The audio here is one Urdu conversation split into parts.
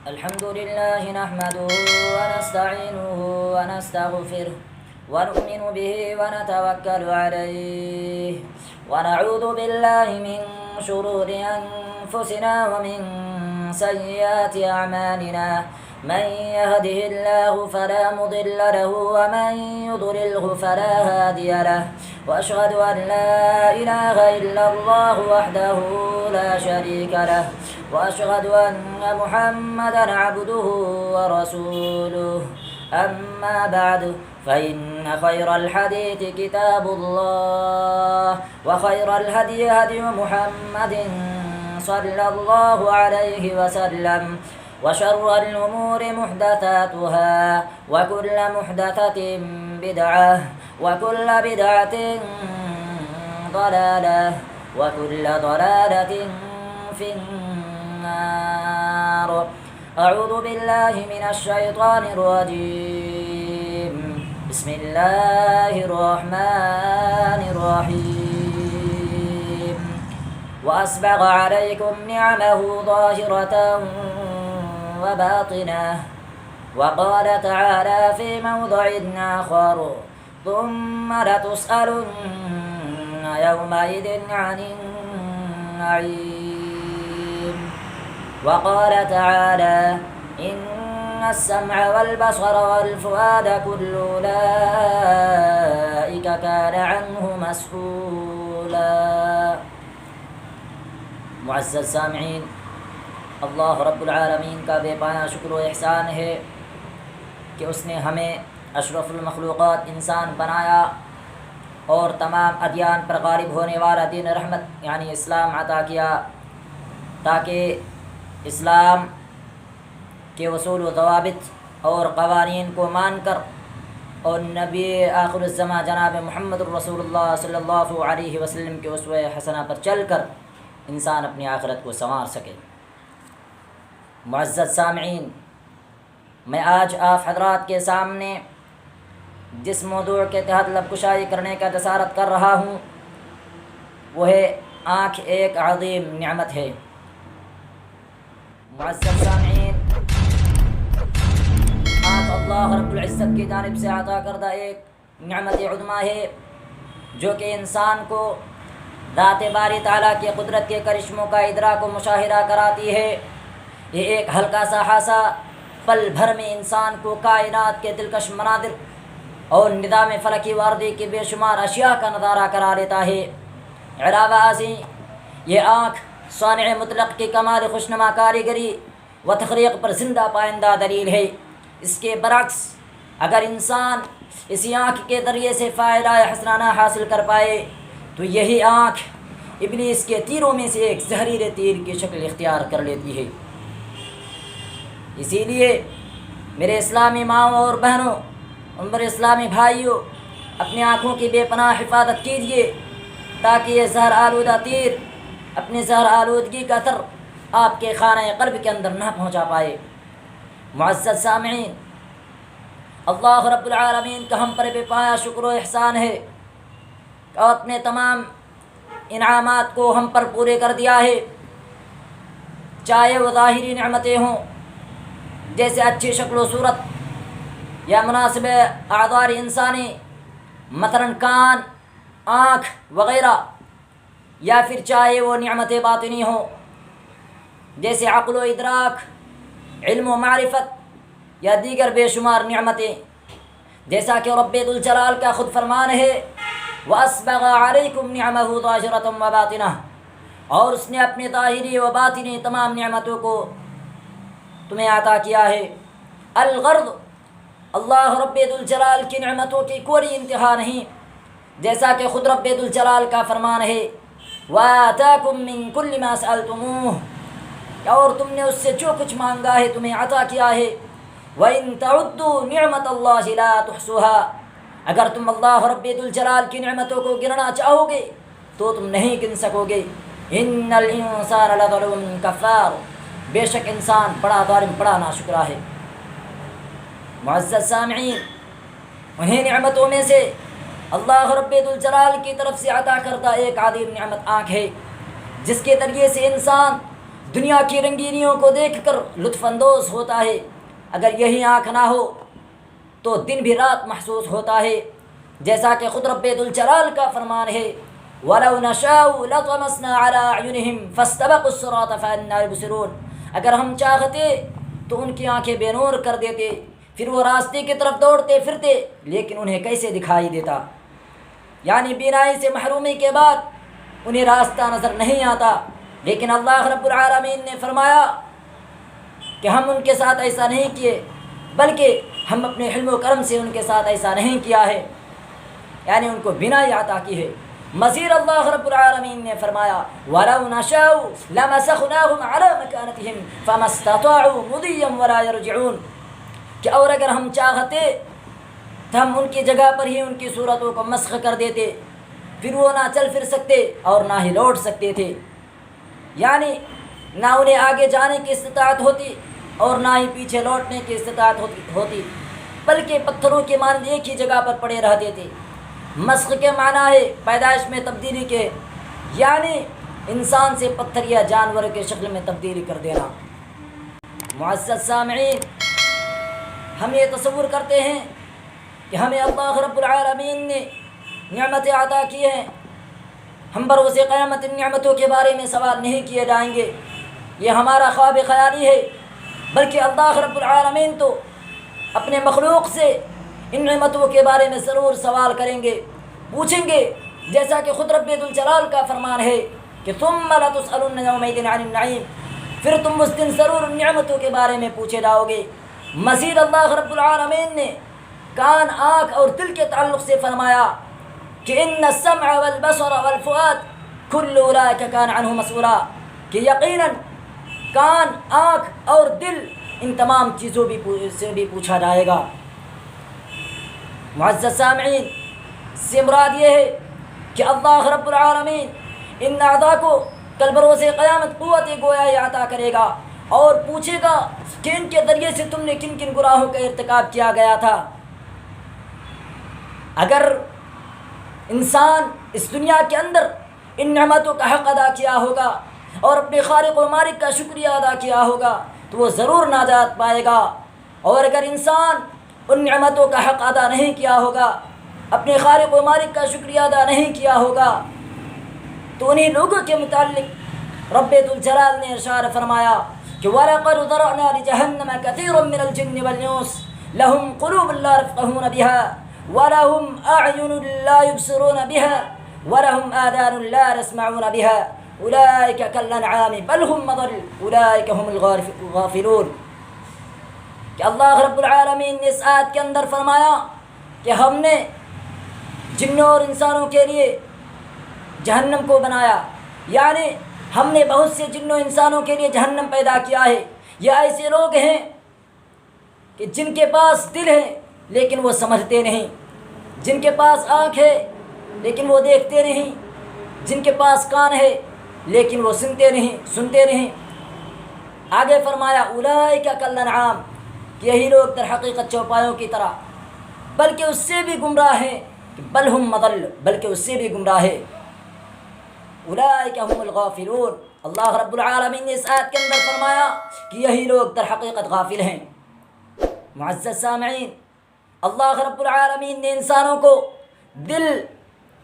الحمد لله نحمده ونستعينه ونستغفره ونؤمن به ونتوكل عليه ونعوذ بالله من شرور أنفسنا ومن سيئات أعمالنا. من يهده الله فلا مضل له ومن يضلله فلا هادي له. وأشهد أن لا إله إلا الله وحده لا شريك له. وأشهد أن محمدا عبده ورسوله. أما بعد فإن خير الحديث كتاب الله وخير الهدي هدي محمد صلى الله عليه وسلم. وشر الأمور محدثاتها وكل محدثة بدعة وكل بدعة ضلالة وكل ضلالة في النار. أعوذ بالله من الشيطان الرجيم. بسم الله الرحمن الرحيم. وأسبغ عليكم نعمه ظاهرة وباطنة. وقال تعالى في موضع آخر ثم لتسألن يومئذ عن النعيم. وقال تعالى إن السمع والبصر والفؤاد كل أولئك كان عنه مسؤولا. معزز سامعین، اللہ رب العالمین کا بے پایہ شکر و احسان ہے کہ اس نے ہمیں اشرف المخلوقات انسان بنایا اور تمام ادیان پر غالب ہونے والا دین رحمت یعنی اسلام عطا کیا، تاکہ اسلام کے اصول و ضوابط اور قوانین کو مان کر اور نبی آخر الزماں جناب محمد الرسول اللہ صلی اللہ علیہ وسلم کے اسوہ حسنہ پر چل کر انسان اپنی آخرت کو سنوار سکے۔ معزز سامعین، میں آج آپ حضرات کے سامنے جس موضوع کے تحت لب کشائی کرنے کا جسارت کر رہا ہوں وہ ہے آنکھ ایک عظیم نعمت ہے۔ معزز سامعین، آنکھ اللہ رب العزت کی جانب سے عطا کردہ ایک نعمت عظمیٰ ہے جو کہ انسان کو ذات باری تعالیٰ کی قدرت کے کرشموں کا ادراک و مشاہدہ کراتی ہے۔ یہ ایک ہلکا سا حادثہ پل بھر میں انسان کو کائنات کے دلکش مناظر اور نظام فلکی و ارضی کی بے شمار اشیاء کا نظارہ کرا لیتا ہے۔ علاوہ ازیں یہ آنکھ صانع مطلق کی کمال خوشنما کاریگری و تخلیق پر زندہ پائندہ دلیل ہے۔ اس کے برعکس اگر انسان اسی آنکھ کے ذریعے سے فائدہ حسنانہ حاصل کر پائے تو یہی آنکھ ابلیس کے تیروں میں سے ایک زہریلے تیر کی شکل اختیار کر لیتی ہے۔ اسی لیے میرے اسلامی ماؤں اور بہنوں اور میرے اسلامی بھائیوں، اپنی آنکھوں کی بے پناہ حفاظت کیجیے تاکہ یہ زہر آلودہ تیر اپنی زہر آلودگی کا اثر آپ کے خانہ قلب کے اندر نہ پہنچا پائے۔ معزز سامعین، اللہ رب العالمین کا ہم پر بے پایہ شکر و احسان ہے اور اپنے تمام انعامات کو ہم پر پورے کر دیا ہے، چاہے وہ ظاہری نعمتیں ہوں جیسے اچھی شکل و صورت یا مناسب اعضاء انسانی مثلاً کان، آنکھ وغیرہ، یا پھر چاہے وہ نعمت باطنی ہوں جیسے عقل و ادراک، علم و معرفت یا دیگر بے شمار نعمتیں، جیسا کہ رب ذوالجلال کا خود فرمان ہے وَأَسْبَغَ عَلَيْكُمْ نِعْمَهُ ظَاهِرَةً وَبَاطِنَةً، اور اس نے اپنی ظاہری و باطنی تمام نعمتوں کو تمہیں عطا کیا ہے۔ الغرض، اللہ رب ذوالجلال کی نعمتوں کی کوئی انتہا نہیں، جیسا کہ خود رب ذوالجلال کا فرمان ہے وَآتَاكُم مِّن كُلِّ مَا سَأَلْتُمُوهُ، اور تم نے اس سے جو کچھ مانگا ہے تمہیں عطا کیا ہے۔ وَإِن تَعُدُّوا نِعْمَتَ اللَّهِ لَا تُحْصُوهَا، اگر تم اللہ رب ذوالجلال کی نعمتوں کو گننا چاہو گے تو تم نہیں گن سکو گے۔ ان الانسان لظلوم کفار، بے شک انسان بڑا ظالم، بڑا ناشکرا ہے۔ معزز سامعین، انہیں نعمتوں میں سے اللہ رب ذوالجلال کی طرف سے عطا کردہ ایک عظیم نعمت آنکھ ہے، جس کے ذریعے سے انسان دنیا کی رنگینیوں کو دیکھ کر لطف اندوز ہوتا ہے، اگر یہی آنکھ نہ ہو تو دن بھی رات محسوس ہوتا ہے، جیسا کہ خود رب ذوالجلال کا فرمان ہے وَلَوْ نَشَاءُ لَطَمَسْنَا عَلَىٰ أَعْيُنِهِمْ فَاسْتَبَقُوا الصِّرَاطَ فَأَنَّىٰ يُبْصِرُونَ، اگر ہم چاہتے تو ان کی آنکھیں بے نور کر دیتے، پھر وہ راستے کی طرف دوڑتے پھرتے، لیکن انہیں کیسے دکھائی دیتا؟ یعنی بینائی سے محرومی کے بعد انہیں راستہ نظر نہیں آتا، لیکن اللہ رب العالمین نے فرمایا کہ ہم ان کے ساتھ ایسا نہیں کیے، بلکہ ہم اپنے حلم و کرم سے ان کے ساتھ ایسا نہیں کیا ہے، یعنی ان کو بینائی عطا کی ہے۔ مزید اللہ رب العالمین نے فرمایا وَلَوْ نَشَاءُ لَمَسَخْنَاهُمْ عَلَىٰ مَكَانَتِهِمْ فَمَا اسْتَطَاعُوا مُضِيًّا وَلَا يَرْجِعُونَ، کہ اور اگر ہم چاہتے تو ہم ان کی جگہ پر ہی ان کی صورتوں کو مسخ کر دیتے، پھر وہ نہ چل پھر سکتے اور نہ ہی لوٹ سکتے تھے، یعنی نہ انہیں آگے جانے کی استطاعت ہوتی اور نہ ہی پیچھے لوٹنے کی استطاعت ہوتی، بلکہ پتھروں کے مانند ایک ہی جگہ پر پڑے رہتے تھے۔ مسخ کے معنی ہے پیدائش میں تبدیلی کے، یعنی انسان سے پتھر یا جانور کے شکل میں تبدیلی کر دینا۔ معزز سامعین، ہم یہ تصور کرتے ہیں کہ ہمیں اللہ رب العالمین نے نعمتیں عطا کی ہیں، ہم بروز قیامت ان نعمتوں کے بارے میں سوال نہیں کیے جائیں گے، یہ ہمارا خواب خیالی ہے، بلکہ اللہ رب العالمین تو اپنے مخلوق سے ان نعمتوں کے بارے میں ضرور سوال کریں گے، پوچھیں گے، جیسا کہ خود رب ذوالجلال کا فرمان ہے کہ ثم لتسألن یومئذ عن النعیم، پھر تم اس دن ضرور ان نعمتوں کے بارے میں پوچھے جاؤ گے۔ مزید اللہ رب العالمین نے کان، آنکھ اور دل کے تعلق سے فرمایا کہ ان السمع والبصر والفؤاد کل اولئک کان عنہ مسئولا، کہ یقیناً کان، آنکھ اور دل ان تمام چیزوں سے بھی پوچھا جائے گا۔ معزز سامعین، سے مراد یہ ہے کہ اللہ رب العالمین ان اعضاء کو کل بروز قیامت قوت گویائی عطا کرے گا اور پوچھے گا کہ ان کے ذریعے سے تم نے کن کن گناہوں کا ارتکاب کیا گیا تھا۔ اگر انسان اس دنیا کے اندر ان نعمتوں کا حق ادا کیا ہوگا اور اپنے خالق و مالک کا شکریہ ادا کیا ہوگا تو وہ ضرور نجات پائے گا، اور اگر انسان ان نعمتوں کا حق ادا نہیں کیا ہوگا، اپنے خالق و مالک کا شکریہ ادا نہیں کیا ہوگا، تو انہی لوگوں کے متعلق رب ذوالجلال نے ارشاد فرمایا کہ وَلَقَدْ ذَرَأْنَا لِجَهَنَّمَ كَثِيرًا مِّنَ الْجِنِّ وَالْإِنسِ لَهُمْ قُلُوبٌ لَّا يَفْقَهُونَ بِهَا وَلَهُمْ أَعْيُنٌ لَّا يُبْصِرُونَ بِهَا وَلَهُمْ آذَانٌ لَّا يَسْمَعُونَ بِهَا أُولَٰئِكَ كَالْأَنْعَامِ بَلْ هُمْ أَضَلُّ أُولَٰئِكَ هُمُ الْغَافِلُونَ، کہ اللہ رب العالمین نے اس آیت کے اندر فرمایا کہ ہم نے جنوں اور انسانوں کے لیے جہنم کو بنایا، یعنی ہم نے بہت سے جنوں انسانوں کے لیے جہنم پیدا کیا ہے۔ یہ ایسے لوگ ہیں کہ جن کے پاس دل ہے لیکن وہ سمجھتے نہیں، جن کے پاس آنکھ ہے لیکن وہ دیکھتے نہیں، جن کے پاس کان ہے لیکن وہ سنتے نہیں۔ آگے فرمایا اولئک کالانعام، کہ یہی لوگ در حقیقت چوپایوں کی طرح، بلکہ اس سے بھی گمراہ ہیں، بل ہم مضل، بلکہ اس سے بھی گمراہ ہے۔ اولئک هم الغافلون، اللہ رب العالمین نے اس آیت کے اندر فرمایا کہ یہی لوگ در حقیقت غافل ہیں۔ معزز سامعین، اللہ رب العالمین نے انسانوں کو دل،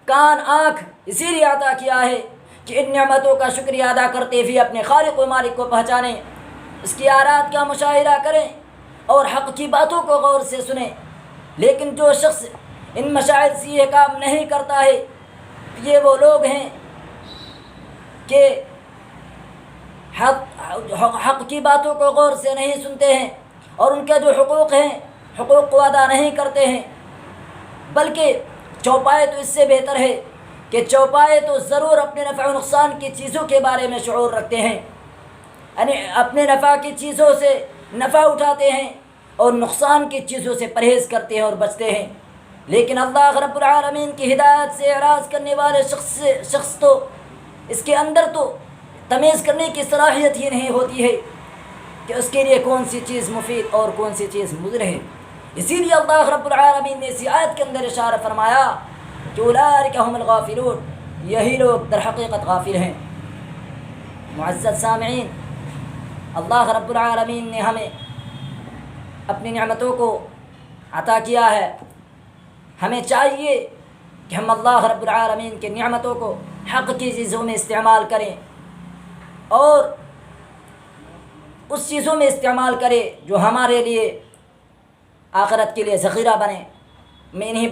کان، آنکھ اسی لیے عطا کیا ہے کہ ان نعمتوں کا شکریہ ادا کرتے ہوئے اپنے خالق و مالک کو پہچانیں، اس کی آیات کا مشاہدہ کریں اور حق کی باتوں کو غور سے سنیں۔ لیکن جو شخص ان مشاہد سے یہ کام نہیں کرتا ہے، یہ وہ لوگ ہیں کہ حق کی باتوں کو غور سے نہیں سنتے ہیں اور ان کے جو حقوق ہیں حقوق کو ادا نہیں کرتے ہیں، بلکہ چوپائے تو اس سے بہتر ہے کہ چوپائے تو ضرور اپنے نفع و نقصان کی چیزوں کے بارے میں شعور رکھتے ہیں، یعنی اپنے نفع کی چیزوں سے نفع اٹھاتے ہیں اور نقصان کی چیزوں سے پرہیز کرتے ہیں اور بچتے ہیں۔ لیکن اللہ رب العالمین کی ہدایت سے اعراض کرنے والے شخص تو اس کے اندر تو تمیز کرنے کی صلاحیت ہی نہیں ہوتی ہے کہ اس کے لیے کون سی چیز مفید اور کون سی چیز مضر ہے۔ اسی لیے اللہ رب العالمین نے اسی آیت کے اندر اشارہ فرمایا کہ اولئک هم الغافلون، یہی لوگ در حقیقت غافل ہیں۔ معزز سامعین، اللہ رب العالمین نے ہمیں اپنی نعمتوں کو عطا کیا ہے، ہمیں چاہیے کہ ہم اللہ رب العالمین کی نعمتوں کو حق کی چیزوں میں استعمال کریں اور اس چیزوں میں استعمال کریں جو ہمارے لیے آخرت کے لیے ذخیرہ بنے۔ میں انہی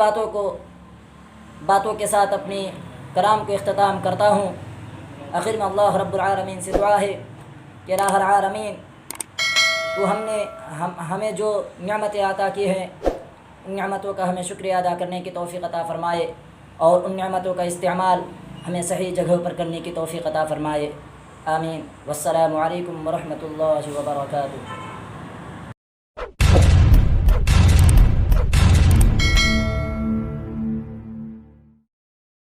باتوں کے ساتھ اپنی کلام کو اختتام کرتا ہوں۔ آخر میں اللہ رب العالمین سے دعا ہے کہ الہ العالمین تو ہمیں جو نعمتیں عطا کی ہیں ان نعمتوں کا ہمیں شکریہ ادا کرنے کی توفیق عطا فرمائے اور ان نعمتوں کا استعمال ہمیں صحیح جگہوں پر کرنے کی توفیق عطا فرمائے۔ آمین۔ والسلام علیکم ورحمۃ اللہ وبرکاتہ۔